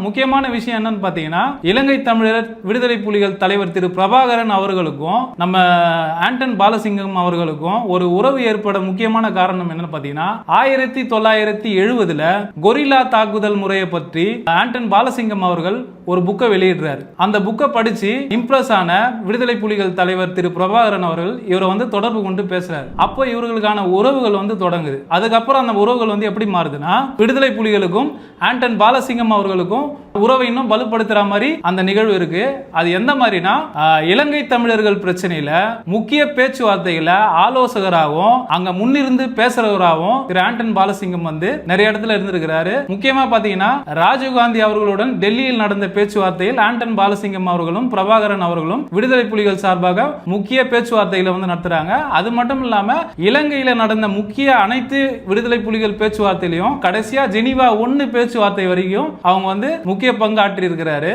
முக்கியமான விஷயம் என்னன்னு பாத்தீங்கன்னா, இலங்கை தமிழர் விடுதலை புலிகள் தலைவர் திரு பிரபாகரன் அவர்களுக்கும் நம்ம ஆண்டன் பாலசிங்கம் அவர்களுக்கும் ஒரு உறவு ஏற்பட முக்கியமான காரணம் என்னன்னு பாத்தீங்கன்னா, 1970 கொரில்லா தாக்குதல் முறையை பற்றி ஆண்டன் பாலசிங்கம் அவர்கள் ஒரு புக்கை வெளியிடுறாரு. அந்த புக்கை படிச்சு இம்ப்ரெஸ் ஆன விடுதலை புலிகள் தலைவர் திரு பிரபாகரன் அவர்கள் இவரை தொடர்பு கொண்டு பேசுறாரு. அப்போ இவர்களுக்கான உறவுகள் தொடங்குது. அதுக்கப்புறம் அந்த உறவுகள் எப்படி மாறுதுன்னா, விடுதலை புலிகளுக்கும் ஆண்டன் பாலசிங்கம் அவர்களுக்கும் உறவை இன்னும் வலுப்படுத்துற மாதிரி அந்த நிகழ்வு இருக்கு. அது எந்த மாதிரினா, இலங்கை தமிழர்கள் பிரச்சனையில முக்கிய பேச்சுவார்த்தைகள ஆலோசகராகவும் அங்க முன்னிருந்து பேசுறவராகவும் திரு ஆண்டன் பாலசிங்கம் நிறைய இடத்துல இருந்திருக்கிறாரு. முக்கியமா பாத்தீங்கன்னா, ராஜீவ்காந்தி அவர்களுடன் டெல்லியில் நடந்த பேச்சுவார்த்தையில் ஆண்டன் பாலசிங்கம் அவர்களும் பிரபாகரன் அவர்களும் விடுதலை புலிகள் சார்பாக முக்கிய பேச்சுவார்த்தைகளை நடத்துறாங்க. அது மட்டும் இல்லாம இலங்கையில நடந்த முக்கிய அனைத்து விடுதலை புலிகள் பேச்சுவார்த்தையிலையும் கடைசியா ஜெனீவா 1 பேச்சுவார்த்தை வரைக்கும் அவங்க முக்கிய பங்காற்றி இருக்கிறாரு.